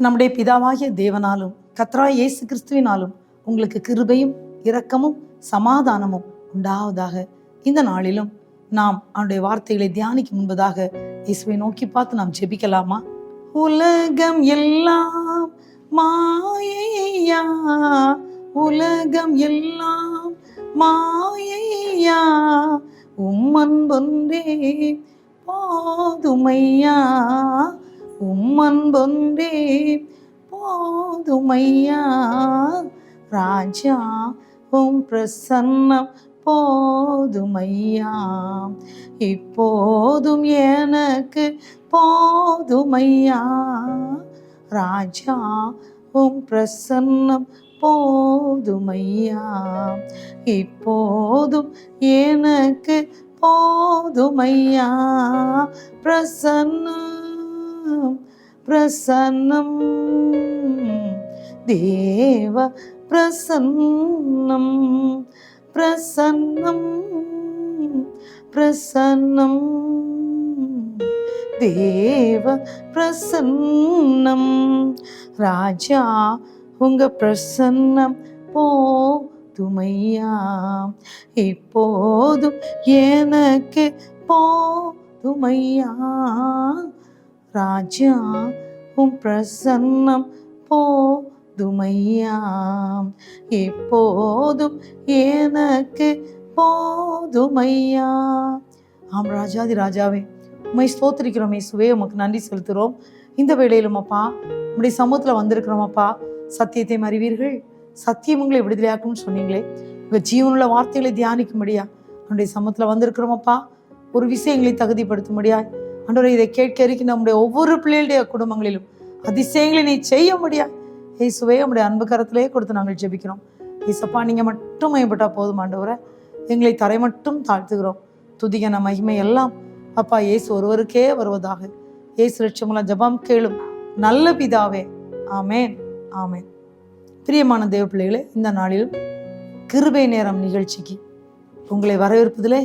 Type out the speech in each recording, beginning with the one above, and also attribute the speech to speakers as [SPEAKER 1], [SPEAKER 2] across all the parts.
[SPEAKER 1] நம்முடைய பிதாவாகிய தேவனாலும் கர்த்தராகிய இயேசு கிறிஸ்துவினாலும் உங்களுக்கு கிருபையும் இரக்கமும் சமாதானமும் உண்டாவதாக. இந்த நாளிலும் நாம் அவருடைய வார்த்தைகளை தியானிக்கும் முன்பதாக இயேசுவை நோக்கி பார்த்து நாம் ஜெபிக்கலாமா? உலகம் எல்லாம் மாயையா, உலகம் எல்லாம் மாயையா, உம்மன்பொன்றே போதுமையா, உம்மன்பொன்றே போதுமையா, ராஜா உம் பிரசன்னம் போதுமையா, இப்போதும் எனக்கு போதுமையா, ராஜா உம் பிரசன்னம் போதுமையா, இப்போதும் எனக்கு போதுமையா, பிரசன்னம் பிரசன்னம் தேவ பிரசன்னம் பிரசன்னம் பிரசன்னம் தேவ பிரசன்னம், ராஜா உங்க பிரசன்னம் போதுமையா, இப்போதும் எனக்கு போதுமையா, ராஜா உம் பிரசன்னம் போதுமையா, இப்போதும் எனக்கு போதுமையா. ஆம் ராஜாதி ராஜாவே, உம்மை ஸ்தோத்திரிக்கிறோம் இயேசுவே, உமக்கு நன்றி செலுத்துகிறோம். இந்த வேளையிலும் அப்பா உம்முடைய சமூகத்தில் வந்திருக்கிறோம் அப்பா. சத்தியத்தை அறிவீர்கள், சத்தியம் உங்களை விடுதலையாக்கும்னு சொன்னீங்களே. உங்கள் ஜீவனுள்ள வார்த்தைகளை தியானிக்கும்படியா நம்முடைய சமூகத்தில் வந்திருக்கிறோம் அப்பா. ஒரு விஷயங்களை தகுதிப்படுத்தும்படியா ஆண்டவரே, இதை கேட்க இருக்க நம்முடைய ஒவ்வொரு பிள்ளைகளுடைய குடும்பங்களிலும் அதிசயங்களை நீ செய்ய முடியா இயேசுவே, நம்முடைய அன்பு கரத்திலே கொடுத்து நாங்கள் ஜெபிக்கிறோம். இயேசப்பா, நீங்கள் மட்டும் மேம்பட்டா போதும் ஆண்டவரை. எங்களை தரை மட்டும் தாழ்த்துகிறோம். துதிகன மகிமை எல்லாம் அப்பா இயேசு ஒருவருக்கே வருவதாக. இயேசு லட்சமெல்லாம் ஜெபம் கேளும் நல்ல பிதாவே, ஆமேன் ஆமேன். பிரியமான தேவ பிள்ளைகளே, இந்த நாளிலும் கிருபை நேரம் நிகழ்ச்சிக்கு உங்களை வரவேற்பதிலே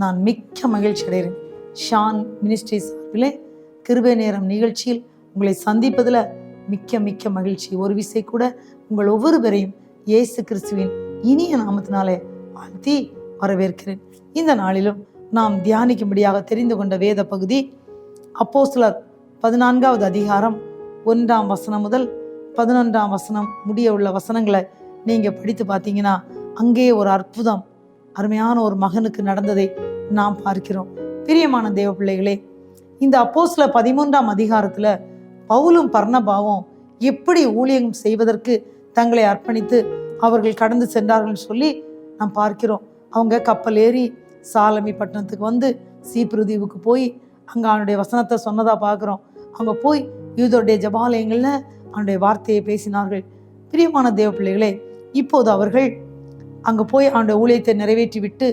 [SPEAKER 1] நான் மிக்க மகிழ்ச்சி அடைகிறேன். ஷான் மினிஸ்ட்ரி சார்பிலே கிருபை நேரம் நிகழ்ச்சியில் உங்களை சந்திப்பதில் மிக்க மிக்க மகிழ்ச்சி. ஒரு விசை கூட உங்கள் ஒவ்வொருவரையும் இயேசு கிறிஸ்துவின் இனிய நாமத்தினாலே வாழ்த்தி வரவேற்கிறேன். இந்த நாளிலும் நாம் தியானிக்கும்படியாக தெரிந்து கொண்ட வேத பகுதி அப்போஸ்தலர் 14வது அதிகாரம் 1ஆம் வசனம் முதல் 11ஆம் வசனம் முடிய உள்ள வசனங்களை நீங்கள் படித்து பார்த்தீங்கன்னா அங்கே ஒரு அற்புதம், அருமையான ஒரு மகனுக்கு நடந்ததை நாம் பார்க்கிறோம். பிரியமான தேவ பிள்ளைகளே, இந்த அப்போஸ்தலர் 13ஆம் அதிகாரத்தில் பவுலும் பர்னபாவும் எப்படி ஊழியம் செய்வதற்கு தங்களை அர்ப்பணித்து அவர்கள் கடந்து சென்றார்கள் சொல்லி நாம் பார்க்கிறோம். அவங்க கப்பல் ஏறி சாலமி பட்டணத்துக்கு வந்து சீப்ரு தீவுக்கு போய் அங்கே அவனுடைய வசனத்தை சொன்னதாக பார்க்குறோம். அவங்க போய் யூதருடைய ஜபாலயங்களில் அவனுடைய வார்த்தையை பேசினார்கள். பிரியமான தேவ பிள்ளைகளே, இப்போது அவர்கள் அங்கே போய் அவனுடைய ஊழியத்தை நிறைவேற்றி விட்டு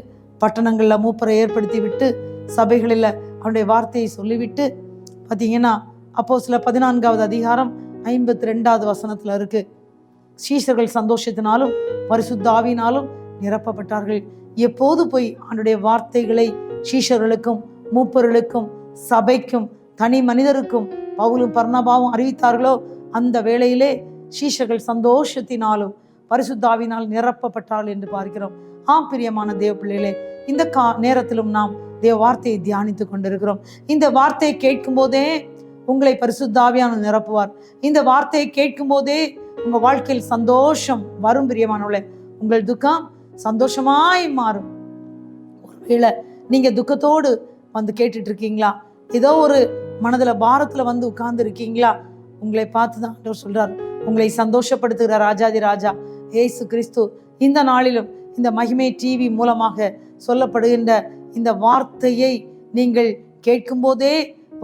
[SPEAKER 1] பட்டணங்களில் மூப்பரை ஏற்படுத்தி விட்டு சபைகளில் அவனுடைய வார்த்தையை சொல்லிவிட்டு பார்த்தீங்கன்னா அப்போஸ்தலர் 14வது அதிகாரம் 52வது வசனத்தில் இருக்கு. சீஷர்கள் சந்தோஷத்தினாலும் பரிசுத்த ஆவியினாலும் நிரப்பப்பட்டார்கள். எப்போது போய் அவனுடைய வார்த்தைகளை சீஷர்களுக்கும் மூப்பர்களுக்கும் சபைக்கும் தனி மனிதருக்கும் பவுலும் பர்னபாவும் அறிவித்தார்களோ அந்த வேளையிலே சீஷர்கள் சந்தோஷத்தினாலும் பரிசுத்த ஆவியினால் நிரப்பப்பட்டார்கள் என்று பார்க்கிறோம். ஆம் பிரியமான தேவ பிள்ளைகளே, இந்த நேரத்திலும் நாம் தேவ வார்த்தையை தியானித்து கொண்டிருக்கிறோம். இந்த வார்த்தையை கேட்கும் போதே உங்களை பரிசுத்த ஆவியானவர் நிரப்புவார். இந்த வார்த்தையை கேட்கும் போதே உங்க வாழ்க்கையில் சந்தோஷம் வரும். பிரியமானவர்களே, உங்கள் துக்கம் சந்தோஷமாய் மாறும். ஒருவேளை நீங்க துக்கத்தோடு வந்து கேட்டுட்டு இருக்கீங்களா, ஏதோ ஒரு மனதுல பாரத்துல வந்து உட்கார்ந்து இருக்கீங்களா, உங்களை பார்த்துதான் ஆண்டவர் சொல்றார், உங்களை சந்தோஷப்படுத்துகிற ராஜாதி ராஜா இயேசு கிறிஸ்து இந்த நாளிலும் இந்த மகிமை டிவி மூலமாக சொல்லப்படுகின்ற இந்த வார்த்தையை நீங்கள் கேட்கும் போதே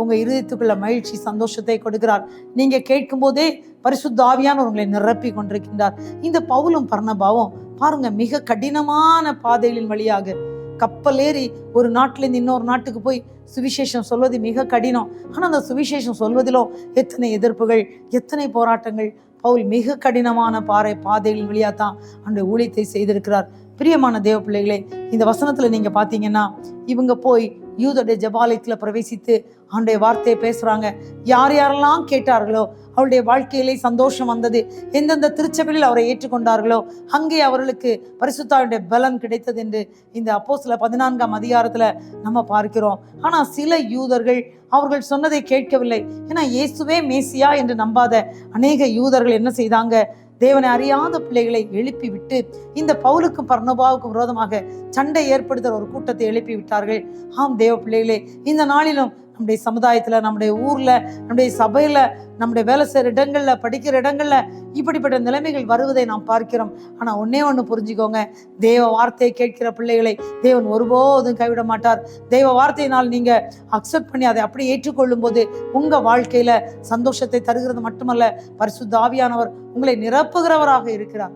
[SPEAKER 1] உங்க இருதயத்துக்குள்ள மகிழ்ச்சி சந்தோஷத்தை கொடுக்கிறார். நீங்க கேட்கும் போதே பரிசுத்த ஆவியானவர் உங்களை நிரப்பி கொண்டிருக்கின்றார். இந்த பவுலும் பர்னபாவும் பாருங்க, மிக கடினமான பாதைகளின் வழியாக கப்பல் ஏறி ஒரு நாட்டிலிருந்து இன்னொரு நாட்டுக்கு போய் சுவிசேஷம் சொல்வது மிக கடினம். ஆனால் அந்த சுவிசேஷம் சொல்வதிலோ எத்தனை எதிர்ப்புகள், எத்தனை போராட்டங்கள். பவுல் மிக கடினமான பாதைகளின் வழியாக தான் அந்த ஊழியத்தை செய்திருக்கிறார். பிரியமான தேவ பிள்ளைகளே, இந்த வசனத்தில் நீங்கள் பார்த்தீங்கன்னா இவங்க போய் யூதருடைய ஜெபாலயத்தில் பிரவேசித்து அவனுடைய வார்த்தையை பேசுறாங்க. யார் யாரெல்லாம் கேட்டார்களோ அவருடைய வாழ்க்கையிலே சந்தோஷம் வந்தது. எந்தெந்த திருச்சபையில் அவரை ஏற்றுக்கொண்டார்களோ அங்கே அவர்களுக்கு பரிசுத்தாவினுடைய பலன் கிடைத்தது என்று இந்த அப்போஸ்தலர் 14ஆம் அதிகாரத்துல நம்ம பார்க்கிறோம். ஆனா சில யூதர்கள் அவர்கள் சொன்னதை கேட்கவில்லை. ஏன்னா இயேசுவே மேசியா என்று நம்பாத அநேக யூதர்கள் என்ன செய்தாங்க? தேவனை அறியாத பிள்ளைகளை எழுப்பி விட்டு இந்த பவுலுக்கும் பர்னபாவுக்கும் விரோதமாக சண்டை ஏற்படுத்துகிற ஒரு கூட்டத்தை எழுப்பி விட்டார்கள். ஆம் தேவ பிள்ளைகளே, இந்த நாளிலும் நம்முடைய சமுதாயத்தில், நம்முடைய ஊரில், நம்முடைய சபையில், நம்முடைய வேலை செய்கிற இடங்களில், படிக்கிற இடங்களில் இப்படிப்பட்ட நிலைமைகள் வருவதை நாம் பார்க்கிறோம். ஆனால் ஒன்னே ஒன்று புரிஞ்சுக்கோங்க, தேவ வார்த்தையை கேட்கிற பிள்ளைகளை தேவன் ஒருபோதும் கைவிட மாட்டார். தேவ வார்த்தையினால் நீங்கள் அக்செப்ட் பண்ணி அதை அப்படியே ஏற்றுக்கொள்ளும் போது உங்கள் வாழ்க்கையில் சந்தோஷத்தை தருகிறது மட்டுமல்ல, பரிசுத்த ஆவியானவர் உங்களை நிரப்புகிறவராக இருக்கிறார்.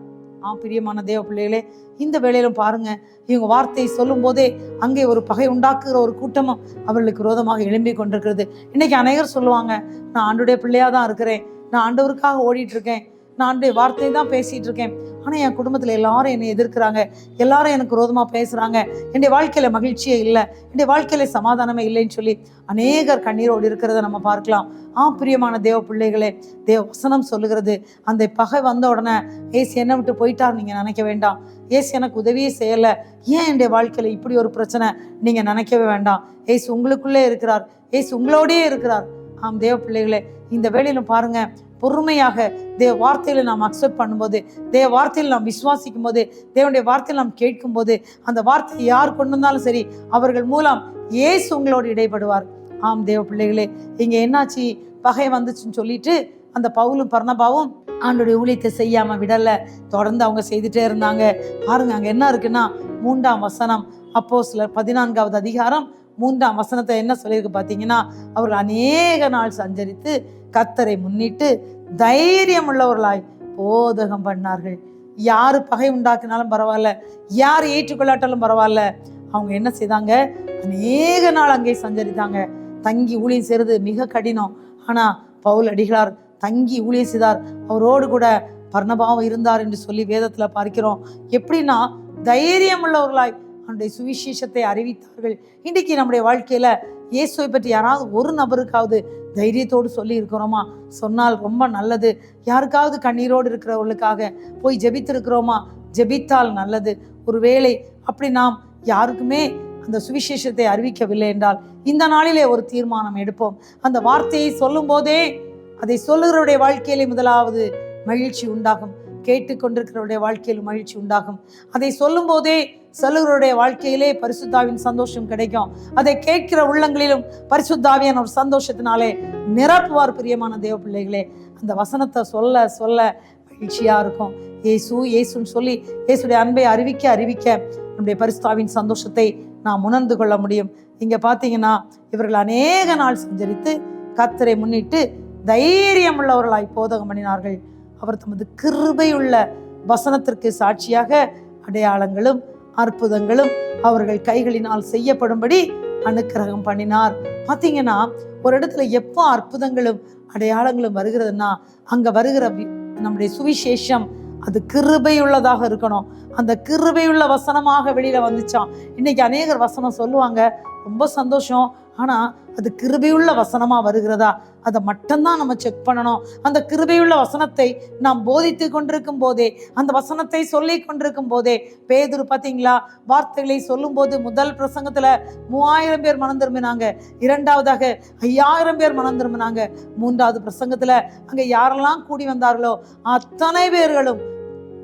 [SPEAKER 1] பிரியமான தேவ பிள்ளைகளே, இந்த வேளையிலும் பாருங்க, இவங்க வார்த்தையை சொல்லும் போதே அங்கே ஒரு பகை உண்டாக்குகிற ஒரு கூட்டமும் அவர்களுக்கு விரோதமாக எழும்பி கொண்டிருக்கிறது. இன்னைக்கு அநேகர் சொல்லுவாங்க, நான் ஆண்டவருடைய பிள்ளையா தான் இருக்கிறேன், நான் ஆண்டவருக்காக ஓடிட்டு இருக்கேன், நான் ஆண்டவருடைய வார்த்தையை தான் பேசிட்டு இருக்கேன், ஆனால் என் குடும்பத்தில் எல்லாரும் என்னை எதிர்க்கிறாங்க, எல்லாரும் எனக்கு விரோதமாக பேசுகிறாங்க, என்னுடைய வாழ்க்கையில் மகிழ்ச்சியே இல்லை, என்னுடைய வாழ்க்கையில் சமாதானமே இல்லைன்னு சொல்லி அநேகர் கண்ணீரோடு இருக்கிறத நம்ம பார்க்கலாம். பிரியமான தேவ பிள்ளைகளே, தேவ வசனம் சொல்லுகிறது, அந்த பகை வந்த உடனே ஏசு என்னை விட்டு போயிட்டார் நீங்கள் நினைக்க வேண்டாம். ஏசு எனக்கு உதவியே செய்யலை, ஏன் என்னுடைய வாழ்க்கையில் இப்படி ஒரு பிரச்சனை நீங்கள் நினைக்கவே வேண்டாம். ஏசு உங்களுக்குள்ளே இருக்கிறார், ஏசு உங்களோடயே இருக்கிறார். தேவ பிள்ளைகளே, இந்த வேளையிலும் பாருங்க, பொறுமையாக தேவ வார்த்தையில நாம் அக்செப்ட் பண்ணும்போது, தேவ வார்த்தையில் நாம் விசுவாசிக்கும் போது, தேவனுடைய வார்த்தையில் நாம் கேட்கும் போது, அந்த வார்த்தையை யார் கொண்டு வந்தாலும் சரி அவர்கள் மூலம் இயேசு உங்களோடு இடைப்படுவார். தேவ பிள்ளைகளே, இங்க என்னாச்சு? பகை வந்துச்சுன்னு சொல்லிட்டு அந்த பவுலும் பர்னபாவும் ஆண்டோடைய ஊழியத்தை செய்யாம விடல, தொடர்ந்து அவங்க செய்துட்டே இருந்தாங்க. பாருங்க, அங்க என்ன இருக்குன்னா 3ஆம் வசனம், அப்போஸ்தலர் 14வது அதிகாரம் 3ஆம் வசனத்தை என்ன சொல்லியிருக்கு பார்த்தீங்கன்னா, அவர்கள் அநேக நாள் சஞ்சரித்து கர்த்தரை முன்னிட்டு தைரியம் உள்ளவர்களாய் போதகம் பண்ணார்கள். யாரு பகை உண்டாக்குனாலும் பரவாயில்ல, யார் ஏற்றுக்கொள்ளாட்டாலும் பரவாயில்ல, அவங்க என்ன செய்தாங்க? அநேக நாள் அங்கே சஞ்சரித்தாங்க. தங்கி ஊழியம் செய்வது மிக கடினம். ஆனா பவுல் அடிகளார் தங்கி ஊழியம் செய்தார். அவரோடு கூட பர்னபாவும் இருந்தார் என்று சொல்லி வேதத்துல பார்க்கிறோம். எப்படின்னா தைரியம் உள்ளவர்களாய் அவனுடைய சுவிசேஷத்தை அறிவித்தார்கள். இன்றைக்கு நம்முடைய வாழ்க்கையில இயேசுவை பற்றி யாராவது ஒரு நபருக்காவது தைரியத்தோடு சொல்லி இருக்கிறோமா? சொன்னால் ரொம்ப நல்லது. யாருக்காவது கண்ணீரோடு இருக்கிறவர்களுக்காக போய் ஜெபித்திருக்கிறோமா? ஜெபித்தால் நல்லது. ஒருவேளை அப்படி நாம் யாருக்குமே அந்த சுவிசேஷத்தை அறிவிக்கவில்லை என்றால் இந்த நாளிலே ஒரு தீர்மானம் எடுப்போம். அந்த வார்த்தையை சொல்லும் போதே அதை சொல்லுகிறவருடைய வாழ்க்கையிலே முதலாவது மகிழ்ச்சி உண்டாகும். கேட்டுக்கொண்டிருக்கிறவருடைய வாழ்க்கையில் மகிழ்ச்சி உண்டாகும். அதை சொல்லும் போதே சொல்லுகிறவருடைய வாழ்க்கையிலே பரிசுத்தாவின் சந்தோஷம் கிடைக்கும். அதை கேட்கிற உள்ளங்களிலும் பரிசுத்தாவியான ஒரு சந்தோஷத்தினாலே நிரப்புவார். பிரியமான தேவ பிள்ளைகளே, அந்த வசனத்தை சொல்ல சொல்ல மகிழ்ச்சியா இருக்கும். இயேசு இயேசுன்னு சொல்லி இயேசுடைய அன்பை அறிவிக்க அறிவிக்க நம்முடைய பரிசுத்தாவின் சந்தோஷத்தை நாம் உணர்ந்து கொள்ள முடியும். இங்க பாத்தீங்கன்னா, இவர்கள் அநேக நாள் சஞ்சரித்து கர்த்தரை முன்னிட்டு தைரியம் உள்ளவர்களாய் போதகம் பண்ணினார்கள். அவர் தமது கிருபையுள்ள வசனத்திற்கு சாட்சியாக அடையாளங்களும் அற்புதங்களும் அவர்கள் கைகளினால் செய்யப்படும்படி அனுக்கிரகம் பண்ணினார். பாத்தீங்கன்னா, ஒரு இடத்துல எப்போ அற்புதங்களும் அடையாளங்களும் வருகிறதுனா, அங்க வருகிற நம்முடைய சுவிசேஷம் அது கிருபையுள்ளதாக இருக்கணும். அந்த கிருபையுள்ள வசனமாக வெளியில வந்துச்சான். இன்னைக்கு அநேகர் வசனம் சொல்லுவாங்க, ரொம்ப சந்தோஷம், ஆனா அது கிருபையுள்ள வசனமா வருகிறதா? அதை மட்டும்தான் நம்ம செக் பண்ணணும். அந்த கிருபையுள்ள வசனத்தை நாம் போதித்து கொண்டிருக்கும் போதே, அந்த வசனத்தை சொல்லி கொண்டிருக்கும் போதே, பேதுரு பார்த்தீங்களா, வார்த்தைகளை சொல்லும் போது முதல் பிரசங்கத்துல 3000 பேர் மனம் திரும்பினாங்க, 2வதாக 5000 பேர் மனம் திரும்பினாங்க, 3வது பிரசங்கத்துல அங்க யாரெல்லாம் கூடி வந்தார்களோ அத்தனை பேர்களும்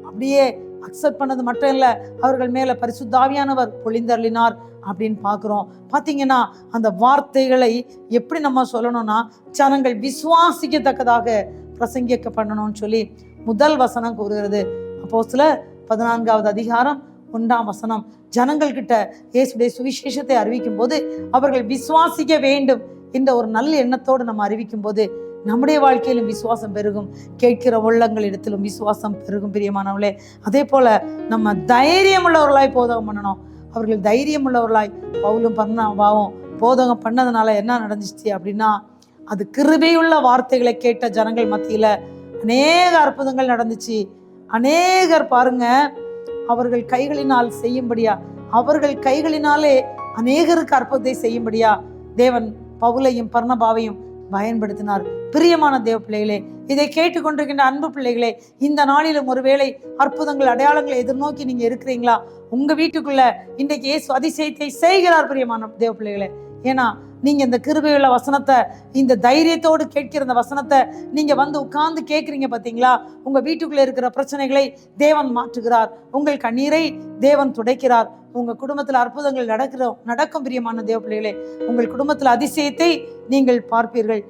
[SPEAKER 1] அப்படியே அக்செப்ட் பண்ணது மட்டும் இல்ல, அவர்கள் மேல பரிசுத்த ஆவியானவர் பொழிந்தருளினார் அப்படின்னு பார்க்குறோம். பார்த்தீங்கன்னா, அந்த வார்த்தைகளை எப்படி நம்ம சொல்லணும்னா, ஜனங்கள் விசுவாசிக்கத்தக்கதாக பிரசங்கிக்க பண்ணணும்னு சொல்லி முதல் வசனம் கூறுகிறது. அப்போஸ்தலர் 14வது அதிகாரம் 1ஆம் வசனம், ஜனங்கள் கிட்ட இயேசுடைய சுவிசேஷத்தை அறிவிக்கும் போது அவர்கள் விசுவாசிக்க வேண்டும் என்ற ஒரு நல்ல எண்ணத்தோடு நம்ம அறிவிக்கும் போது நம்முடைய வாழ்க்கையிலும் விசுவாசம் பெருகும், கேட்கிற உள்ளங்களிடத்திலும் விசுவாசம் பெருகும். பிரியமானவர்களே, அதே போல நம்ம தைரியம் உள்ளவர்களாய் போதகம் பண்ணணும். அவர்கள் தைரியம் உள்ளவர்களாய் பவுலும் பர்னபாவும் போதகம் பண்ணதுனால என்ன நடந்துச்சு அப்படின்னா, அது கிருபையுள்ள வார்த்தைகளை கேட்ட ஜனங்கள் மத்தியில அநேக அற்புதங்கள் நடந்துச்சு. அநேகர் பாருங்க, அவர்கள் கைகளினால் செய்யும்படியா, அவர்கள் கைகளினாலே அநேகருக்கு அற்புதத்தை செய்யும்படியா தேவன் பவுலையும் பர்னபாவையும் பயன்படுத்தினார். பிரியமான தேவ பிள்ளைகளே, இதை கேட்டுக்கொண்டிருக்கின்ற அன்பு பிள்ளைகளே, இந்த நாளிலும் ஒருவேளை அற்புதங்கள் அடையாளங்களை எதிர்நோக்கி நீங்க இருக்கிறீங்களா? உங்க வீட்டுக்குள்ள இன்றைக்கு இயேசு அதிசயத்தை செய்கிறார் பிரியமான தேவ பிள்ளைகளே. ஏன்னா நீங்க இந்த கிருபையுள்ள வசனத்தை, இந்த தைரியத்தோடு கேட்கிற இந்த வசனத்தை நீங்க வந்து உட்கார்ந்து கேட்கிறீங்க பாத்தீங்களா? உங்க வீட்டுக்குள்ள இருக்கிற பிரச்சனைகளை தேவன் மாற்றுகிறார். உங்கள் கண்ணீரை தேவன் துடைக்கிறார். உங்க குடும்பத்துல அற்புதங்கள் நடக்கும் பிரியமான தேவ பிள்ளைகளே. உங்கள் குடும்பத்துல அதிசயத்தை நீங்கள் பார்ப்பீர்கள்.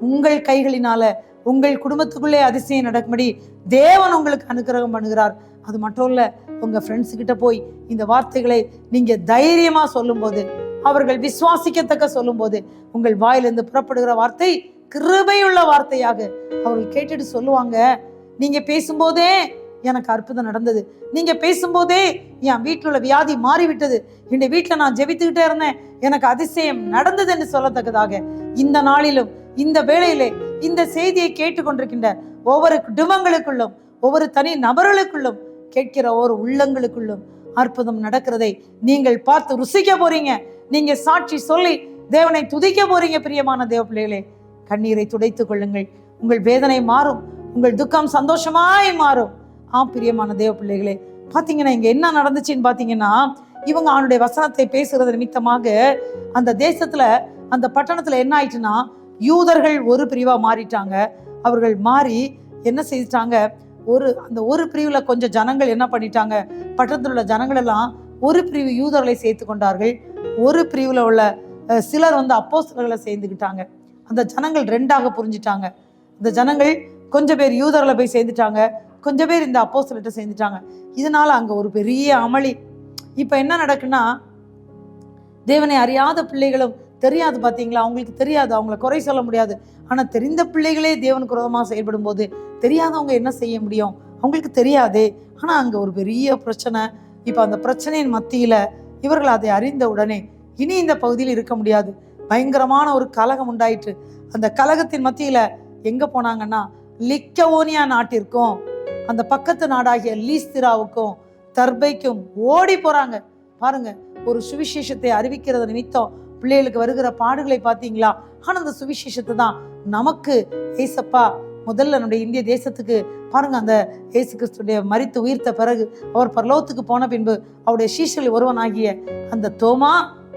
[SPEAKER 1] உங்கள் கைகளினால உங்கள் குடும்பத்துக்குள்ளே அதிசயம் நடக்கும்படி தேவன் உங்களுக்கு அனுக்கிரகம் பண்ணுகிறார். அது மட்டும் இல்ல, உங்க ஃப்ரெண்ட்ஸ் கிட்ட போய் இந்த வார்த்தைகளை நீங்க தைரியமா சொல்லும் போது, அவர்கள் விசுவாசிக்கத்தக்க சொல்லும் போது, உங்கள் வாயிலிருந்து புறப்படுகிற வார்த்தை கிருபையுள்ள வார்த்தையாக அவர்கள் கேட்டுட்டு சொல்லுவாங்க, நீங்க பேசும்போதே எனக்கு அற்புதம் நடந்தது, நீங்க பேசும்போதே என் வீட்டில் உள்ள வியாதி மாறிவிட்டது, இந்த வீட்டில் நான் ஜெபித்துக்கிட்டே இருந்தேன், எனக்கு அதிசயம் நடந்தது என்று சொல்லத்தக்கதாக இந்த நாளிலும் இந்த வேளையிலே இந்த செய்தியை கேட்டுக்கொண்டிருக்கின்ற ஒவ்வொரு குடும்பங்களுக்குள்ளும், ஒவ்வொரு தனி நபர்களுக்குள்ளும், கேட்கிற ஒவ்வொரு உள்ளங்களுக்குள்ளும் அற்புதம் நடக்கிறதை நீங்கள் பார்த்து ருசிக்க போறீங்க. நீங்க சாட்சி சொல்லி தேவனை துதிக்க போறீங்க. பிரியமான தேவ பிள்ளைகளே, கண்ணீரை துடைத்துக் கொள்ளுங்கள். உங்கள் வேதனை மாறும், உங்கள் துக்கம் சந்தோஷமாய் மாறும். பிரியமான தேவ பிள்ளைகளே, பாத்தீங்கன்னா இங்க என்ன நடந்துச்சுன்னு பாத்தீங்கன்னா, இவங்க அவனுடைய வசனத்தை பேசுறது நிமித்தமாக அந்த தேசத்துல, அந்த பட்டணத்துல என்ன ஆயிடுச்சுன்னா, யூதர்கள் ஒரு பிரிவா மாறிட்டாங்க. அவர்கள் மாறி என்ன செய்துட்டாங்க, அந்த ஒரு பிரிவுல கொஞ்சம் ஜனங்கள் என்ன பண்ணிட்டாங்க, பட்டணத்தில் உள்ள ஜனங்கள் எல்லாம் ஒரு பிரிவு யூதர்களை சேர்த்து கொண்டார்கள். ஒரு பிரிவுல உள்ள சிலர் வந்து அப்போஸ்தலர்களை சேர்ந்துக்கிட்டாங்க. அந்த ஜனங்கள் ரெண்டாக புரிஞ்சிட்டாங்க. இந்த ஜனங்கள் கொஞ்சம் பேர் யூதர்களை போய் சேர்ந்துட்டாங்க, கொஞ்சம் பேர் இந்த அப்போஸ்தலர்கிட்ட சேர்ந்துட்டாங்க. இதனால அங்க ஒரு பெரிய அமளி. இப்ப என்ன நடக்குன்னா, தேவனை அறியாத பிள்ளைகளும் தெரியாது பாத்தீங்களா, அவங்களுக்கு தெரியாது, அவங்கள குறை சொல்ல முடியாது. ஆனா தெரிந்த பிள்ளைகளே தேவனுக்கு விரோதமா செயல்படும் போது தெரியாதவங்க என்ன செய்ய முடியும், அவங்களுக்கு தெரியாதே. ஆனா அங்க ஒரு பெரிய பிரச்சனை. இப்ப அந்த பிரச்சனையின் மத்தியில இவர்கள் அதை அறிந்த உடனே இனி இந்த பகுதியில் இருக்க முடியாது, பயங்கரமான ஒரு கலகம் உண்டாயிற்று. அந்த கலகத்தின் மத்தியில எங்க போனாங்கன்னா, லிக்கவோனியா நாட்டிற்கும் அந்த பக்கத்து நாடாகிய லீஸ்திராவுக்கும் தர்பைக்கும் ஓடி போறாங்க. பாருங்க, ஒரு சுவிசேஷத்தை அறிவிக்கிறது நிமித்தம் பிள்ளைகளுக்கு வருகிற பாடுகளை பார்த்தீங்களா? ஆனா அந்த சுவிசேஷத்தை தான் நமக்கு ஏசப்பா முதல்ல நம்முடைய இந்திய தேசத்துக்கு பாருங்க, அந்த இயேசு கிறிஸ்துடைய மரித்து உயிர்த்த பிறகு அவர் பரலோகத்துக்கு போன பின்பு அவருடைய சீஷரில் ஒருவனாகிய அந்த தோமா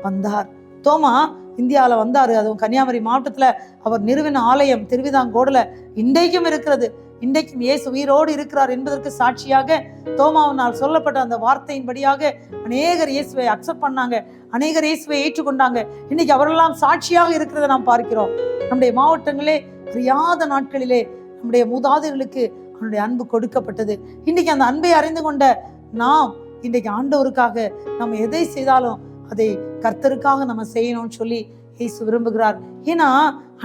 [SPEAKER 1] வந்தார். தோமா இந்தியாவில் வந்தாரு. அதுவும் கன்னியாகுமரி மாவட்டத்துல அவர் நிறுவின ஆலயம் திருவிதாங்கோடுல இன்றைக்கும் இருக்கிறது. இன்றைக்கும் இயேசு உயிரோடு இருக்கிறார் என்பதற்கு சாட்சியாக தோமாவினால் சொல்லப்பட்ட அந்த வார்த்தையின்படியாக அநேகர் இயேசுவை அக்செப்ட் பண்ணாங்க, அநேகர் இயேசுவை ஏற்றுக்கொண்டாங்க. இன்னைக்கு அவரெல்லாம் சாட்சியாக இருக்கிறத நாம் பார்க்கிறோம். நம்முடைய மாவட்டங்களே அறியாத நாட்களிலே நம்முடைய மூதாதையர்களுக்கு அவனுடைய அன்பு கொடுக்கப்பட்டது. இன்னைக்கு அந்த அன்பை அறிந்து கொண்ட நாம் இன்றைக்கு ஆண்டவருக்காக நம்ம எதை செய்தாலும் அதை கர்த்தருக்காக நம்ம செய்யணும்னு சொல்லி இயேசு விரும்புகிறார். ஏன்னா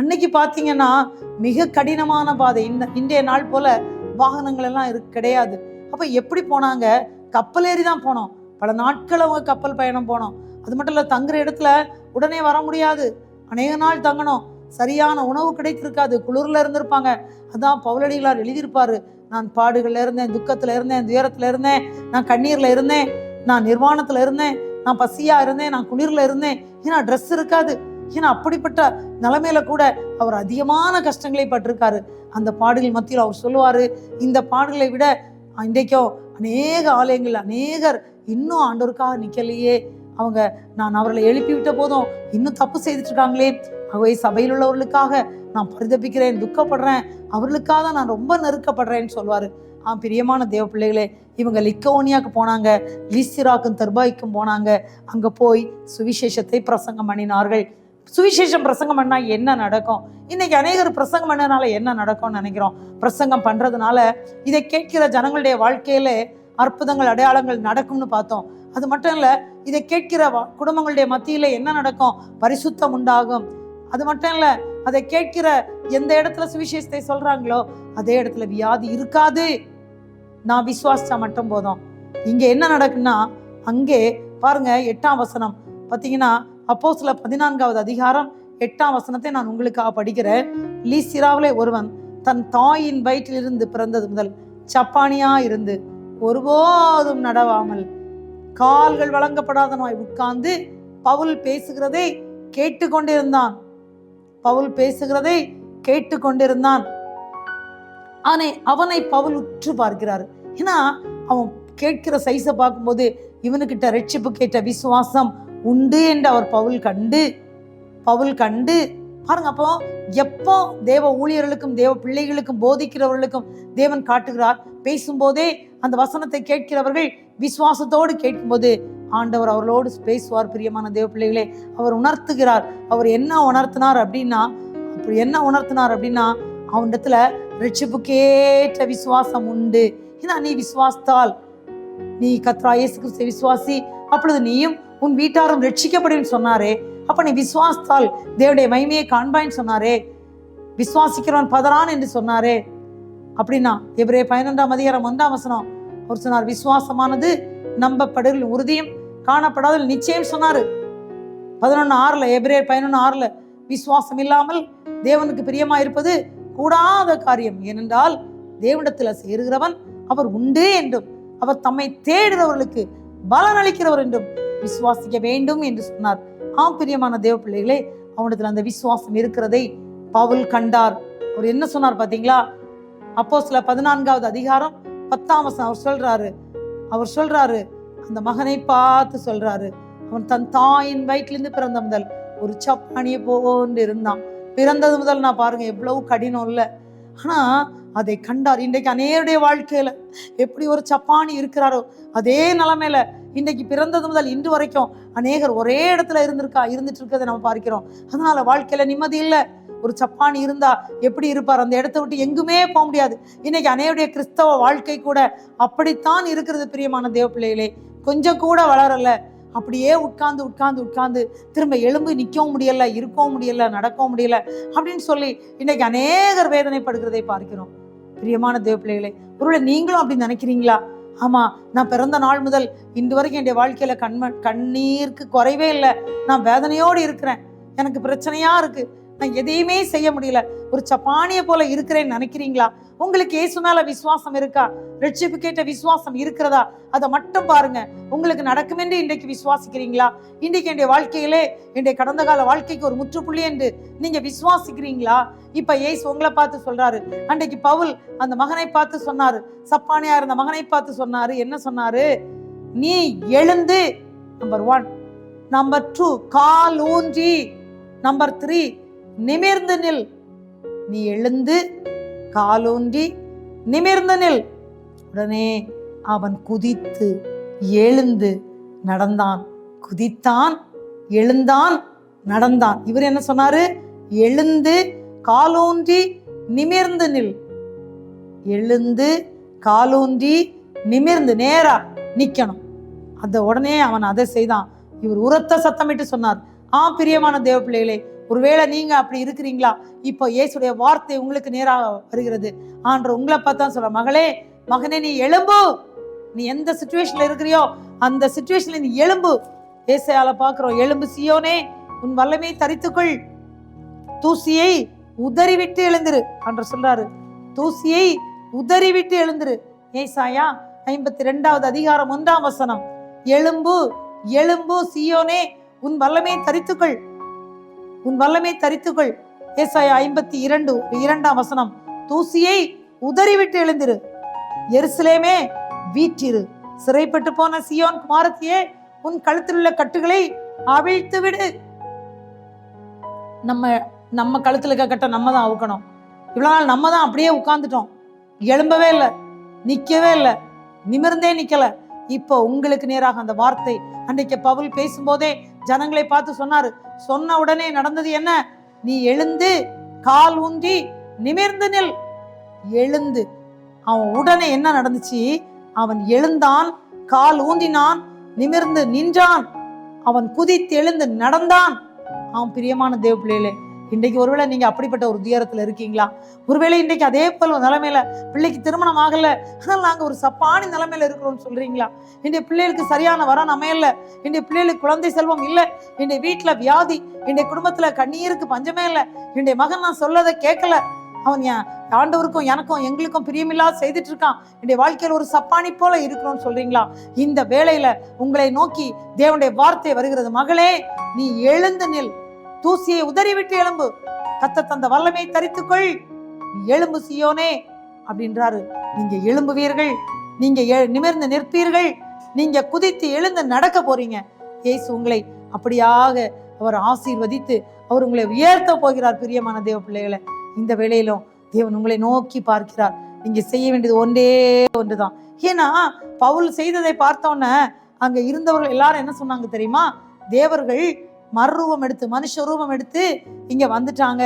[SPEAKER 1] அன்னைக்கு பாத்தீங்கன்னா மிக கடினமான பாதை. இன்றைய நாள் போல வாகனங்கள் எல்லாம் கிடையாது. அப்ப எப்படி போனாங்க? கப்பல் ஏறி தான் போனோம். பல நாட்கள் அவங்க கப்பல் பயணம் போனோம். அது மட்டும் இல்ல, தங்குற இடத்துல உடனே வர முடியாது, அநேக நாள் தங்கணும். சரியான உணவு கிடைத்திருக்காது, குளிர்ல இருந்திருப்பாங்க. அதான் பவுலடிகளார் எழுதியிருப்பாரு, நான் பாடுகள்ல இருந்தேன், துக்கத்துல இருந்தேன், துயரத்துல இருந்தேன், நான் கண்ணீர்ல இருந்தேன், நான் நிர்வாணத்துல இருந்தேன், நான் பசியா இருந்தேன், நான் குளிர்ல இருந்தேன். ஏன்னா ட்ரெஸ் இருக்காது. ஏன்னா அப்படிப்பட்ட நிலைமையில கூட அவர் அதிகமான கஷ்டங்களை பட்டிருக்காரு. அந்த பாடுகள் மத்தியில் அவர் சொல்லுவாரு, இந்த பாடுகளை விட இன்றைக்கும் அநேக ஆலயங்கள் அநேகர் இன்னும் ஆண்டவருக்காக நிக்கலையே, அவங்க நான் அவர்களை எழுப்பி விட்ட போதும் இன்னும் தப்பு செய்துட்டு இருக்காங்களே, அவை சபையில் உள்ளவர்களுக்காக நான் பரிதபிக்கிறேன், துக்கப்படுறேன், அவர்களுக்காக நான் ரொம்ப நெருக்கப்படுறேன்னு சொல்லுவாரு. பிரியமான தேவ பிள்ளைகளே, இவங்க லிக்கவோனியாவுக்கு போனாங்க, லீஸ்திராக்கும் தர்பாய்க்கும் போனாங்க. அங்க போய் சுவிசேஷத்தை பிரசங்கம் பண்ணினார்கள். சுவிசேஷம் பிரசங்கம் பண்ணா என்ன நடக்கும்? இன்னைக்கு அநேகர் பிரசங்கம் பண்ணனால என்ன நடக்கும்னு நினைக்கிறோம். பிரசங்கம் பண்றதுனால இதை கேட்கிற ஜனங்களுடைய வாழ்க்கையில அற்புதங்கள் அடையாளங்கள் நடக்கும்னு பார்த்தோம். அது மட்டும் இல்ல, இதை கேட்கிற குடும்பங்களுடைய மத்தியில என்ன நடக்கும்? பரிசுத்தம் உண்டாகும். அது மட்டும் இல்ல, அதை கேட்கிற எந்த இடத்துல சுவிசேஷத்தை சொல்றாங்களோ அதே இடத்துல வியாதி இருக்காது. நான் விசுவாசிச்சா மட்டும் போதும். இங்க என்ன நடக்குன்னா, அங்கே பாருங்க 8ஆம் வசனம் பாத்தீங்கன்னா, அப்போஸ்தலர் 14வது அதிகாரம் 8ஆம் வசனத்தை நான் உங்களுக்காக படிக்கிறேன். லீஸ்திராவிலே ஒருவன் தன் தாயின் வயிற்றிலிருந்து பிறந்தது முதல் சப்பானியா இருந்து ஒருபோதும் நடவாமல் கால்கள் வழங்கப்படாத நோய் உட்கார்ந்து பவுல் பேசுகிறதை கேட்டுக்கொண்டிருந்தான். பவுல் பேசுகிறதை கேட்டுக்கொண்டிருந்தான். அவனை பவுல் உற்று பார்க்கிறார். ஏன்னா அவன் கேட்கிற சைஸை பார்க்கும்போது இவனுக்கிட்ட ரட்சிப்பு கேட்ட விசுவாசம் உண்டு என்று அவர் பவுல் கண்டு பாருங்க. அப்போ எப்போ தேவ ஊழியர்களுக்கும் தேவ பிள்ளைகளுக்கும் போதிக்கிறவர்களுக்கும் தேவன் காட்டுகிறார். பேசும்போதே அந்த வசனத்தை கேட்கிறவர்கள் விசுவாசத்தோடு கேட்கும்போது ஆண்டவர் அவர்களோடு பேசுவார். பிரியமான தேவ பிள்ளைகளே, அவர் உணர்த்துகிறார். அவர் என்ன உணர்த்தினார் அப்படின்னா அவனிடத்துல ரட்சிப்புக்கேற்ற விசுவாசம் உண்டு. ஏன்னா நீ விசுவாசத்தால் நீ கர்த்தராகிய இயேசு கிறிஸ்துவை விசுவாசி, அப்பொழுது நீயும் உன் வீட்டாரும் ரட்சிக்கப்படும் சொன்னாரே. அப்ப நீ விசுவாசத்தால் தேவனுடைய மகிமையை காண்பாய்ன்னு சொன்னாரே. விசுவாசிக்கிறவன் பதறான் என்று சொன்னாரே. அப்படின்னா எபிரேயர் 11:1 அவர் சொன்னார், விசுவாசமானது நம்பப்படுதல் உறுதியும் காணப்படாதல் நிச்சயம் சொன்னாரு. 11:6 எபிரேயர் 11:6 விசுவாசம் இல்லாமல் தேவனுக்கு பிரியமா இருப்பது கூடாத காரியம். ஏனென்றால் தேவனிடத்துல சேருகிறவன் அவர் உண்டு என்றும் அவர் தம்மை தேடுகிறவர்களுக்கு பலன் அளிக்கிறவர் என்றும் விசுவாசிக்க வேண்டும் என்று சொன்னார். பிரியமான தேவ பிள்ளைகளே, அவனிடத்துல அந்த விசுவாசம் இருக்கிறதை பவுல் கண்டார். அவர் என்ன சொன்னார் பாத்தீங்களா? அப்போஸ்தலர் 14:10 அவர் சொல்றாரு அந்த மகனை பார்த்து சொல்றாரு, அவன் தன் தாயின் வயிற்றிலிருந்து பிறந்த முதல் ஒரு சப்பானியை போன்று இருந்தான். பிறந்தது முதல் நான் பாருங்க எவ்வளவு கடினம் இல்லை, ஆனா அதை கண்டார். இன்றைக்கு அநேருடைய வாழ்க்கையில எப்படி ஒரு சப்பானி இருக்கிறாரோ அதே நிலைமையில இன்றைக்கு பிறந்தது முதல் இன்று வரைக்கும் அநேகர் ஒரே இடத்துல இருந்துட்டு இருக்கிறத நம்ம பார்க்கிறோம். அதனால வாழ்க்கையில நிம்மதி இல்லை. ஒரு சப்பானி இருந்தா எப்படி இருப்பார்? அந்த இடத்த விட்டு எங்குமே போக முடியாது. இன்னைக்கு அநேருடைய கிறிஸ்தவ வாழ்க்கை கூட அப்படித்தான் இருக்கிறது. பிரியமான தேவ பிள்ளைகளே, கொஞ்சம் கூட வளரல. அப்படியே உட்கார்ந்து திரும்ப எழும்பி நிற்கவும் முடியல, இருக்கவும் முடியல, நடக்கவும் முடியல அப்படின்னு சொல்லி இன்னைக்கு அநேகர் வேதனைப்படுகிறதை பார்க்கிறோம். பிரியமான தேவ பிள்ளைகளே, ஒருவேளை நீங்களும் அப்படி நினைக்கிறீங்களா? ஆமா, நான் பிறந்த நாள் முதல் இன்று வரைக்கும் என்னுடைய வாழ்க்கையில கண்ணீருக்கு குறைவே இல்லை, நான் வேதனையோடு இருக்கிறேன், எனக்கு பிரச்சனையா இருக்கு, நான் எதையுமே செய்ய முடியல, ஒரு சப்பானிய போல இருக்கிறேன்னு நினைக்கிறீங்களா? உங்களுக்கு இயேசு மேல விசுவாசம் இருக்கா? ரட்சிப்பு கேட்ட விசுவாசம் இருக்கிறதா? அதை மட்டும் பாருங்க. உங்களுக்கு நடக்கும் என்று இன்றைக்கு விசுவாசிக்கிறீங்களா? இன்றைக்கு என்னுடைய வாழ்க்கையிலே, என்னுடைய கடந்த கால வாழ்க்கைக்கு ஒரு முற்றுப்புள்ளி என்று நீங்க விசுவாசிக்கிறீங்களா? இப்ப இயேசு உங்களை பார்த்து சொல்றாரு. அன்றைக்கு பவுல் அந்த மகனை பார்த்து சொன்னாரு, சப்பானியா இருந்த மகனை பார்த்து சொன்னாரு. என்ன சொன்னாரு? நீ எழுந்து, நம்பர் 1. நம்பர் 2, கால் ஊன்றி. நம்பர் 3, நிமிர்ந்து நில். நீ எழுந்து காலூன்றி நிமிர்ந்து நில். உடனே அவன் குதித்து எழுந்து நடந்தான். குதித்தான், எழுந்தான், நடந்தான். இவர் என்ன சொன்னாரு? எழுந்து காலூன்றி நிமிர்ந்து நில். எழுந்து காலூன்றி நிமிர்ந்து நேரா நிக்கணும். அந்த உடனே அவன் அதை செய்தான். இவர் உரத்த சத்தமிட்டு சொன்னார். பிரியமான தேவ பிள்ளைகளே, ஒருவேளை நீங்க அப்படி இருக்கிறீங்களா? இப்போ இயேசுடைய வார்த்தை உங்களுக்கு நேராக வருகிறது. ஆண்டவர் உங்களை பார்த்தா சொல்ற, மகளே மகனே நீ எழும்பு. நீ எந்த சிச்சுவேஷன்ல இருக்கிறியோ அந்த சிச்சுவேஷன்ல நீ எழும்பு. ஏசாயால பாக்குறோம், எழும்பு சீயோனே, உன் வல்லமையை தரித்துக்கொள், தூசியை உதறிவிட்டு எழுந்திரு ஆண்டவர் சொல்றாரு. தூசியை உதறிவிட்டு எழுந்திரு. ஏசாயா 52:1 எழும்பு எழும்பு சீயோனே, உன் வல்லமையை தரித்துக்கொள், உன் வல்லமை தரித்துக்கொள். ஏசாயா 52:2 தூசியை உதறிவிட்டு எழுந்திரு. எருசலேமே வீற்றிரு. சிறைப்பட்டு போன சீயோன் குமாரத்தியே, உன் கழுத்தில் உள்ள கட்டுகளை அவிழ்த்து விடு. நம்ம கழுத்துல இருக்க கட்டை நம்ம தான் அவுக்கணும். இவ்வளவு நாள் நம்ம தான் அப்படியே உட்கார்ந்துட்டோம், எழும்பவே இல்லை, நிக்கவே இல்லை, நிமிர்ந்தே நிக்கல. இப்போ உங்களுக்கு நேராக அந்த வார்த்தை அன்றைக்கு பவுல் பேசும்போதே ஜனங்களை பார்த்து சொன்னாரு. சொன்ன உடனே நடந்தது என்ன? நீ எழுந்து கால் ஊன்றி நிமிர்ந்து நில். எழுந்து அவன் உடனே என்ன நடந்துச்சு? அவன் எழுந்தான், கால் ஊன்றினான், நிமிர்ந்து நின்றான், அவன் குதித்து எழுந்து நடந்தான். அவன் பிரியமான தேவ பிள்ளைகளே, இன்றைக்கு ஒருவேளை நீங்க அப்படிப்பட்ட ஒரு துயரத்துல இருக்கீங்களா? ஒருவேளை இன்றைக்கு அதே போல நிலைமையில பிள்ளைக்கு திருமணம் ஆகல, ஆனால் நாங்க ஒரு சப்பானி நிலைமையில இருக்கிறோம்னு சொல்றீங்களா? என்னுடைய பிள்ளைகளுக்கு சரியான வரன் அமையல, என்னுடைய பிள்ளைகளுக்கு குழந்தை செல்வம் இல்லை, என்னுடைய வீட்டுல வியாதி, என்னுடைய குடும்பத்துல கண்ணீருக்கு பஞ்சமே இல்லை, என்னுடைய மகன் நான் சொல்லதை கேட்கல, அவன் ஆண்டவருக்கும் எனக்கும் எங்களுக்கும் பிரியமில்லாத செய்துட்டு இருக்கான், என்னுடைய வாழ்க்கையில் ஒரு சப்பானி போல இருக்கணும்னு சொல்றீங்களா? இந்த வேளையில உங்களை நோக்கி தேவனுடைய வார்த்தை வருகிறது. மகளே, நீ எழுந்து நில், தூசியை உதறிவிட்டு எழும்பு, கர்த்தர் தந்த வல்லமை தரித்துக்கொள், நீ எழும்பு சீயோனே அப்படின்றாரு. நீங்க எழும்புவீர்கள், நீங்க நிமிர்ந்து நிற்பீர்கள், நீங்க குதித்து எழுந்து நடக்க போறீங்க. இயேசு உங்களை அப்படியாக அவர் ஆசீர்வதித்து அவர் உங்களை உயர்த்த போகிறார். பிரியமான தேவ பிள்ளைகளை, இந்த வேளையிலும் தேவன் உங்களை நோக்கி பார்க்கிறார். நீங்க செய்ய வேண்டியது ஒன்றே ஒன்றுதான். ஏன்னா பவுல் செய்ததை பார்த்தோன்னே அங்க இருந்தவர்கள் எல்லாரும் என்ன சொன்னாங்க தெரியுமா? தேவர்கள் மறுரூபம் எடுத்து மனுஷ ரூபம் எடுத்து இங்க வந்துட்டாங்க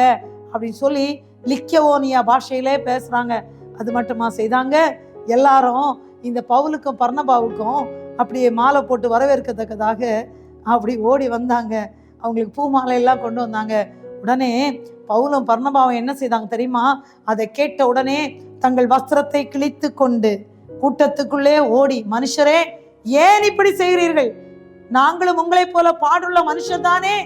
[SPEAKER 1] அப்படின்னு சொல்லி லிக்கவோனியா பாஷையிலே பேசுறாங்க. அது மட்டுமா செய்தாங்க? எல்லாரும் இந்த பவுலுக்கும் பர்னபாவுக்கும் அப்படியே மாலை போட்டு வரவேற்கத்தக்கதாக அப்படி ஓடி வந்தாங்க. அவங்களுக்கு பூ மாலை எல்லாம் கொண்டு வந்தாங்க. உடனே பவுலும் பர்னபாவும் என்ன செய்தாங்க தெரியுமா? அதை கேட்ட உடனே தங்கள் வஸ்திரத்தை கிழித்து கொண்டு கூட்டத்துக்குள்ளே ஓடி, மனுஷரே ஏன் இப்படி செய்கிறீர்கள்? நாங்களும் உங்களை போல பாடுள்ள மனுஷன் தானே.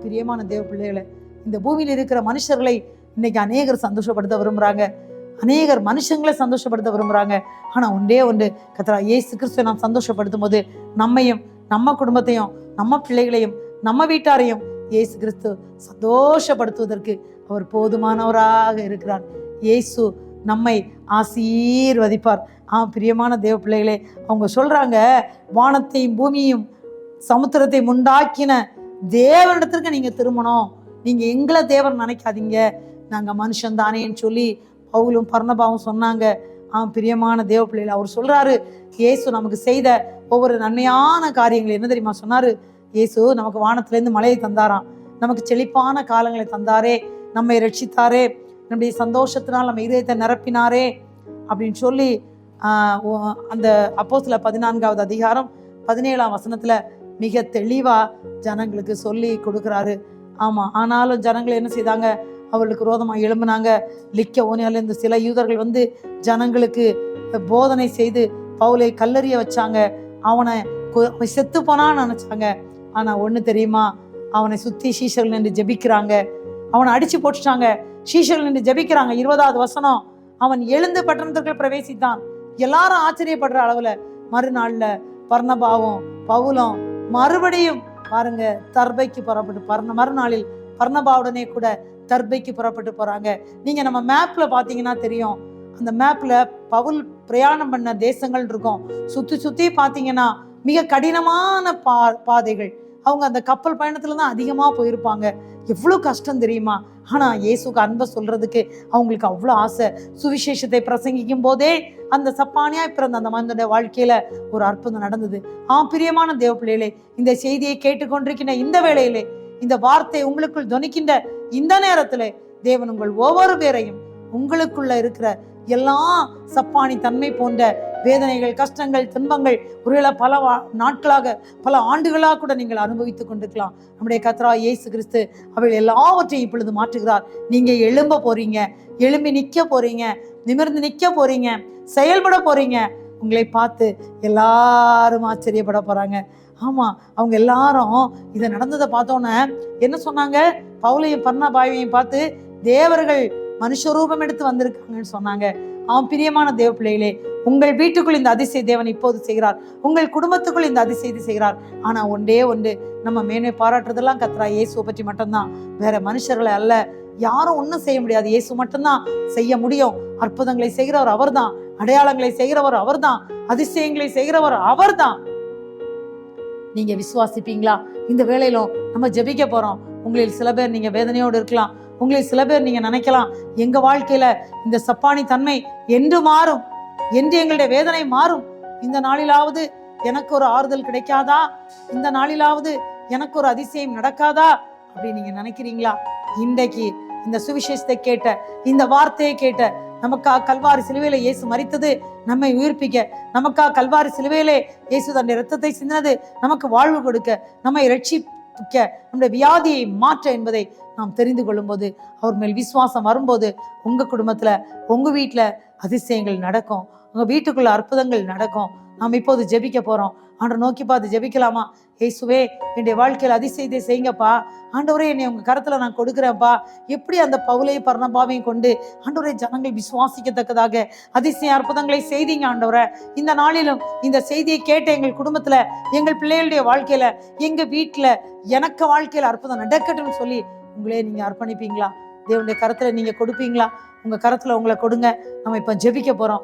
[SPEAKER 1] பிரியமான தேவ பிள்ளைகளை, இந்த பூமியில் இருக்கிற மனுஷர்களை இன்னைக்கு அநேகர் சந்தோஷப்படுத்த விரும்புறாங்க, அநேகர் மனுஷங்களை சந்தோஷப்படுத்த விரும்புறாங்க. ஆனா ஒன்றே ஒன்று, கர்த்தர் இயேசு கிறிஸ்துவை நாம் சந்தோஷப்படுத்தும் போது நம்மையும் நம்ம குடும்பத்தையும் நம்ம பிள்ளைகளையும் நம்ம வீட்டாரையும் இயேசு கிறிஸ்து சந்தோஷப்படுத்துவதற்கு அவர் போதுமானவராக இருக்கிறார். இயேசு நம்மை ஆசீர்வதிப்பார். பிரியமான தேவ பிள்ளைகளே, அவங்க சொல்றாங்க, வானத்தையும் பூமியையும் சமுத்திரத்தை உண்டாக்கின தேவனிடத்திற்கு நீங்க திரும்பணும், நீங்க எங்களை தேவன் நினைக்காதீங்க, நாங்க மனுஷன் தானேன்னு சொல்லி பவுலும் பர்னபாவும் சொன்னாங்க. பிரியமான தேவ பிள்ளைகளை, அவர் சொல்றாரு, இயேசு நமக்கு செய்த ஒவ்வொரு நன்மையான காரியங்கள் என்ன தெரியுமா சொன்னாரு? இயேசு நமக்கு வானத்திலேருந்து மழையை தந்தாராம், நமக்கு செழிப்பான காலங்களை தந்தாரே, நம்மை ரட்சித்தாரே, நம்முடைய சந்தோஷத்தினால் நம்ம இதயத்தை நிரப்பினாரே அப்படின்னு சொல்லி அந்த அப்போஸ்தலர் 14வது அதிகாரம் 17ஆம் வசனத்துல மிக தெளிவா ஜனங்களுக்கு சொல்லி கொடுக்குறாரு. ஆனாலும் ஜனங்கள் என்ன செய்தாங்க? அவர்களுக்கு விரோதமாக எழும்பினாங்க. லிக்கவோனியாவிலிருந்து சில யூதர்கள் வந்து ஜனங்களுக்கு போதனை செய்து பவுலை கல்லறிய வச்சாங்க. அவனை செத்து போனான்னு நினைச்சாங்க. ஆனா ஒண்ணு தெரியுமா? அவனை சுத்தி சீஷர்கள் நின்று ஜெபிக்கிறாங்க. அவனை அடிச்சு போட்டுட்டாங்க. சீஷர்கள் நின்று ஜெபிக்கிறாங்க. 20வது வசனம், அவன் எழுந்து பட்டணத்திற்குள் பிரவேசித்தான். எல்லாரும் ஆச்சரியப்படுற அளவுல மறுநாள்ல பர்னபாவும் பவுலும் மறுபடியும் பாருங்க தர்பைக்கு புறப்பட்டு மறுநாளில் பர்னபாவுடனே கூட தர்பைக்கு புறப்பட்டு போறாங்க. நீங்க நம்ம மேப்ல பாத்தீங்கன்னா தெரியும், அந்த மேப்ல பவுல் பிரயாணம் பண்ண தேசங்கள் இருக்கும். சுத்தி பாத்தீங்கன்னா மிக கடினமான பாதைகள். அவங்க அந்த கப்பல் பயணத்துல தான் அதிகமா போயிருப்பாங்க. எவ்வளவு கஷ்டம் தெரியுமா? ஆனா இயேசுக்கு அன்பை சொல்றதுக்கு அவங்களுக்கு அவ்வளவு ஆசை. சுவிசேஷத்தை பிரசங்கிக்கும் போதே அந்த சப்பானியா பிறந்த அந்த மனிதனுடைய வாழ்க்கையில ஒரு அற்புதம் நடந்தது. பிரியமான தேவ பிள்ளைகளே, இந்த செய்தியை கேட்டுக்கொண்டிருக்கின்ற இந்த வேளையிலே, இந்த வார்த்தை உங்களுக்குள் துணிக்கின்ற இந்த நேரத்துல தேவன் உங்கள் ஒவ்வொரு பேரையும் உங்களுக்குள்ள இருக்கிற எல்லா சப்பானி தன்மை போன்ற வேதனைகள், கஷ்டங்கள், துன்பங்கள் ஒருவேளை பல நாட்களாக பல ஆண்டுகளாக கூட நீங்கள் அனுபவித்துக் கொண்டிருக்கலாம். நம்முடைய கர்த்தராகிய இயேசு கிறிஸ்து அவள் எல்லாவற்றையும் இப்பொழுது மாற்றுகிறார். நீங்க எழும்ப போறீங்க, எழும்பி நிக்க போறீங்க, நிமிர்ந்து நிக்க போறீங்க, செயல்பட போறீங்க. உங்களை பார்த்து எல்லாரும் ஆச்சரியப்பட போறாங்க. அவங்க எல்லாரும் இதை நடந்ததை பார்த்தோன்னே என்ன சொன்னாங்க? பவுலையும் பர்னபாவையும் பார்த்து தேவர்கள் மனுஷ ரூபம் எடுத்து வந்திருக்காங்கன்னு சொன்னாங்க. பிரியமான தேவ பிள்ளைகளே, உங்கள் வீட்டுக்குள் இந்த அதிசய தேவன் இப்போது செய்கிறார். உங்கள் குடும்பத்துக்குள் இந்த அதிசயத்தை செய்கிறார். ஆனா ஒன்றே ஒன்று, நம்ம மேன்மை பாராட்டுறதெல்லாம் கர்த்தராகிய இயேசுவை பற்றி மட்டும்தான், வேற மனுஷர்களை அல்ல. யாரும் ஒன்றும் செய்ய முடியாது, இயேசு மட்டும்தான் செய்ய முடியும். அற்புதங்களை செய்கிறவர் அவர்தான், அடையாளங்களை செய்கிறவர் அவர்தான், அதிசயங்களை செய்கிறவர் அவர்தான். நீங்க விசுவாசிப்பீங்களா? இந்த வேளையிலும் நம்ம ஜெபிக்க போறோம். உங்களில் சில பேர் நீங்க வேதனையோடு இருக்கலாம். உங்களில் சில பேர் நீங்க நினைக்கலாம், எங்க வாழ்க்கையில இந்த சப்பானி தன்மை என்று மாறும், என்று எங்களுடைய வேதனை மாறும், இந்த நாளிலாவது எனக்கு ஒரு ஆறுதல் கிடைக்காதா, இந்த நாளிலாவது எனக்கு ஒரு அதிசயம் நடக்காதா அப்படி நீங்க நினைக்கிறீங்களா? இன்றைக்கு இந்த சுவிசேஷத்தை கேட்ட, இந்த வார்த்தையை கேட்ட, நமக்கா கல்வாரி சிலுவையில இயேசு மரித்தது நம்மை உயிர்ப்பிக்க, நமக்கா கல்வாரி சிலுவையிலே இயேசு தன்னுடைய இரத்தத்தை சிந்தினது நமக்கு வாழ்வு கொடுக்க, நம்மை ரட்சிக்க, நம்முடைய வியாதியை மாற்ற என்பதை நாம் தெரிந்து கொள்ளும் போது, அவர் மேல் விசுவாசம் வரும்போது, உங்க குடும்பத்துல உங்க வீட்டுல அதிசயங்கள் நடக்கும், உங்க வீட்டுக்குள்ள அற்புதங்கள் நடக்கும். நாம் இப்போது ஜெபிக்க போறோம். ஆண்டவர் நோக்கி பார்த்து ஜெபிக்கலாமா? இயேசுவே, என்னுடைய வாழ்க்கையில் அதிசயத்தை செய்யுங்கப்பா. ஆண்டவரே, என்னை உங்க கருத்துல நான் கொடுக்குறேன்ப்பா. எப்படி அந்த பவுலையும் பர்னபாவையும் கொண்டு ஆண்டவரே ஜனங்கள் விசுவாசிக்கத்தக்கதாக அதிசய அற்புதங்களை செய்தீங்க ஆண்டவரே. இந்த நாளிலும் இந்த செய்தியை கேட்ட எங்கள் குடும்பத்துல, எங்கள் பிள்ளைகளுடைய வாழ்க்கையில, எங்க வீட்டுல, எனக்கு வாழ்க்கையில அற்புதம் நடக்கட்டும்னு சொல்லி உங்களே நீங்க அர்ப்பணிப்பீங்களா? தேவனுடைய கருத்துல நீங்க கொடுப்பீங்களா? உங்க கருத்துல உங்களை கொடுங்க. நம்ம இப்ப ஜெபிக்க போறோம்.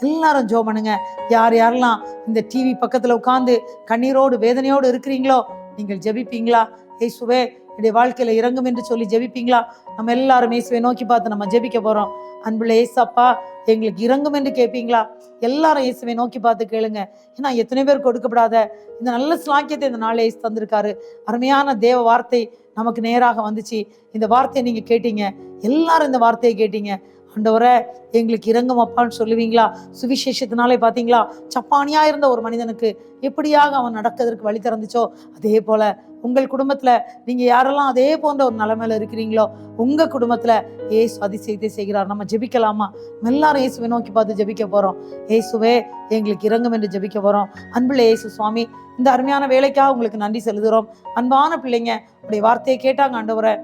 [SPEAKER 1] எல்லாரும் ஜெபம் பண்ணுங்க. யார் யாரெல்லாம் இந்த டிவி பக்கத்துல உட்கார்ந்து கண்ணீரோடு வேதனையோடு இருக்கிறீங்களோ, நீங்கள் ஜெபிப்பீங்களா? இயேசுவே, என்னுடைய வாழ்க்கையில இறங்கும் என்று சொல்லி ஜெபிப்பீங்களா? நம்ம எல்லாரும் இயேசுவை நோக்கி பார்த்து நம்ம ஜெபிக்க போறோம். அன்புள்ள ஏசப்பா, எங்களுக்கு இறங்கும் என்று கேட்பீங்களா? எல்லாரும் இயேசுவை நோக்கி பார்த்து கேளுங்க. ஏன்னா எத்தனை பேர் கொடுக்கப்படாத இந்த நல்ல ஸ்லாக்கியத்தை இந்த நாளே தந்திருக்காரு. அருமையான தேவ வார்த்தை நமக்கு நேராக வந்துச்சு. இந்த வார்த்தையை நீங்க கேட்டீங்க, எல்லாரும் இந்த வார்த்தையை கேட்டீங்க. ஆண்டவரே, எங்களுக்கு இறங்கும் அப்பான்னு சொல்லுவீங்களா? சுவிசேஷத்தினாலே பார்த்தீங்களா, சப்பானியா இருந்த ஒரு மனிதனுக்கு எப்படியாக அவன் நடக்கிறதுக்கு வழி திறந்துச்சோ, அதே போல உங்கள் குடும்பத்துல நீங்க யாரெல்லாம் அதே போன்ற ஒரு நிலைமையில இருக்கிறீங்களோ, உங்க குடும்பத்துல ஏசு அதிசயத்தை செய்கிறார். நம்ம ஜெபிக்கலாமா? எல்லாரும் இயேசுவை நோக்கி பார்த்து ஜெபிக்க போறோம். இயேசுவே, எங்களுக்கு இறங்கும் என்று ஜெபிக்க போறோம். அன்புள்ள இயேசு சுவாமி, இந்த அருமையான வேலைக்காக உங்களுக்கு நன்றி செலுத்துகிறோம். அன்பான பிள்ளைங்க உடைய வார்த்தையை கேட்டாங்க ஆண்டவரே,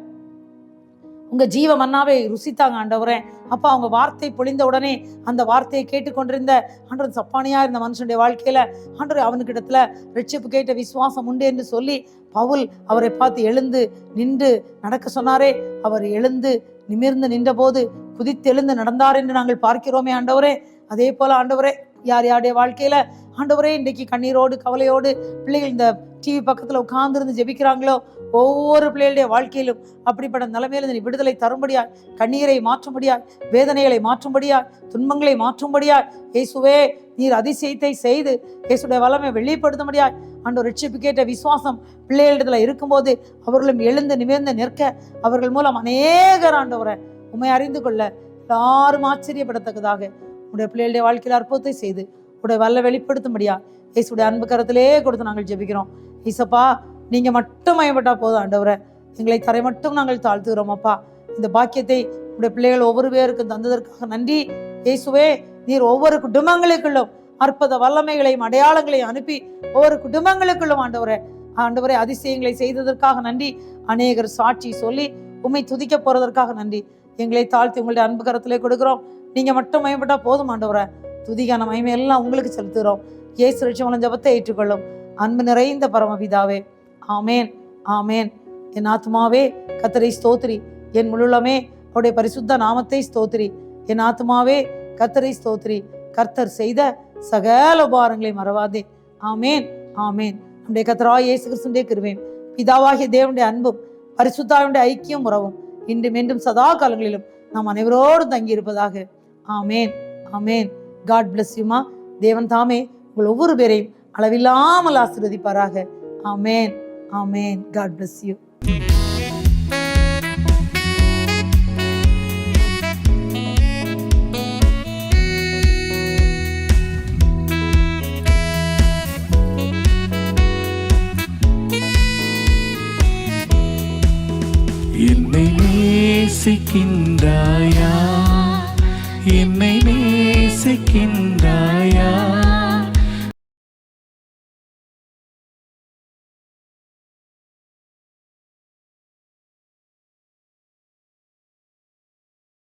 [SPEAKER 1] உங்க ஜீவ மன்னாவை ருசித்தாங்க ஆண்டவரே. அப்பா, அவங்க வார்த்தை பொழிந்த உடனே அந்த வார்த்தையை கேட்டுக்கொண்டிருந்த ஆண்டவர் சப்பானியா இருந்த மனுஷனுடைய வாழ்க்கையில ஆண்டவர் அவனுக்கு இடத்துல ரட்சிப்பு கேட்ட விசுவாசம் உண்டு என்று சொல்லி பவுல் அவரை பார்த்து எழுந்து நின்று நடக்க சொன்னாரே. அவர் எழுந்து நிமிர்ந்து நின்ற போது குதித்து எழுந்து நடந்தார் என்று நாங்கள் பார்க்கிறோமே ஆண்டவரே. அதே போல ஆண்டவரே, யார் யாருடைய வாழ்க்கையில ஆண்டவரே இன்றைக்கு கண்ணீரோடு கவலையோடு பிள்ளைகள் இந்த டிவி பக்கத்துல உட்கார்ந்து ஜெபிக்கிறாங்களோ, ஒவ்வொரு பிள்ளைகளுடைய வாழ்க்கையிலும் அப்படிப்பட்ட நிலைமையிலிருந்து நீ விடுதலை தரும்படியாய், கண்ணீரை மாற்றும்படியாய், வேதனைகளை மாற்றும்படியாய், துன்பங்களை மாற்றும்படியாய் இயேசுவே நீர் அதிசயத்தை செய்து இயேசுடைய வல்லமை வெளிப்படுத்தும்படியாய் ஆண்டவர் ரட்சிப்பு கேட்ட விசுவாசம் பிள்ளைகளிடத்துல இருக்கும்போது அவர்களும் எழுந்து நிமிர்ந்து நிற்க, அவர்கள் மூலம் அநேகர் ஆண்டவரை உண்மை அறிந்து கொள்ள எல்லாரும் ஆச்சரியப்படத்தக்கதாக உடைய பிள்ளைகளுடைய வாழ்க்கையில் அற்புதத்தை செய்து உடைய வல்ல வெளிப்படுத்தும்படியா இயேசுடைய அன்பு கரத்திலே கொடுத்து நாங்கள் ஜெபிக்கிறோம். ஈசப்பா, நீங்க மட்டும் மயப்பட்டா போதும் ஆண்டவரை. எங்களை தரை மட்டும் நாங்கள் தாழ்த்துகிறோம் அப்பா. இந்த பாக்கியத்தை உடைய பிள்ளைகள் ஒவ்வொரு பேருக்கும் தந்ததற்காக நன்றி. இயேசுவே, நீர் ஒவ்வொரு குடும்பங்களுக்குள்ளும் அற்புத வல்லமைகளையும் அடையாளங்களையும் அனுப்பி ஒவ்வொரு குடும்பங்களுக்குள்ளும் ஆண்டவரே அதிசயங்களை செய்ததற்காக நன்றி. அநேகர் சாட்சி சொல்லி உம்மை துதிக்க போறதற்காக நன்றி. எங்களை தாழ்த்தி உங்களுடைய அன்பு கரத்திலே கொடுக்கிறோம். நீங்க மட்டும் மயப்பட்டா போதும் ஆண்டவரை. துதிக்கான மகிமை எல்லாம் உங்களுக்கு செலுத்துகிறோம். இயேசு ரட்சகரின் ஜெபத்தை ஏற்றுக்கொள்ளும். அன்பு நிறைந்த பரமபிதாவே, ஆமேன் ஆமேன். என் ஆத்மாவே கர்த்தரை ஸ்தோத்திரி, என் முழுலமே அவருடைய பரிசுத்த நாமத்தை ஸ்தோத்திரி. என் ஆத்மாவே கர்த்தரை ஸ்தோத்திரி, கர்த்தர் செய்த சகல உபகாரங்களை மறவாதே. ஆமேன் ஆமேன். நம்முடைய கர்த்தராகிய இயேசு கிறிஸ்துவின் கிருபையும் பிதாவாகிய தேவனுடைய அன்பும் பரிசுத்தாவினுடைய ஐக்கியம் உறவும் இன்றும் என்றும் சதா காலங்களிலும் நாம் அனைவரோடும் தங்கி இருப்பதாக. ஆமேன் ஆமேன். காட் பிளஸ் யூமா. தேவன் தாமே உங்கள் ஒவ்வொரு பேரையும் அளவில்லாமல் ஆசீர்வதிப்பாராக. ஆமேன் ஆமேன். God bless you.
[SPEAKER 2] என்னை நேசிக்கின்றாயா, என்னை நேசிக்கின்றாயா.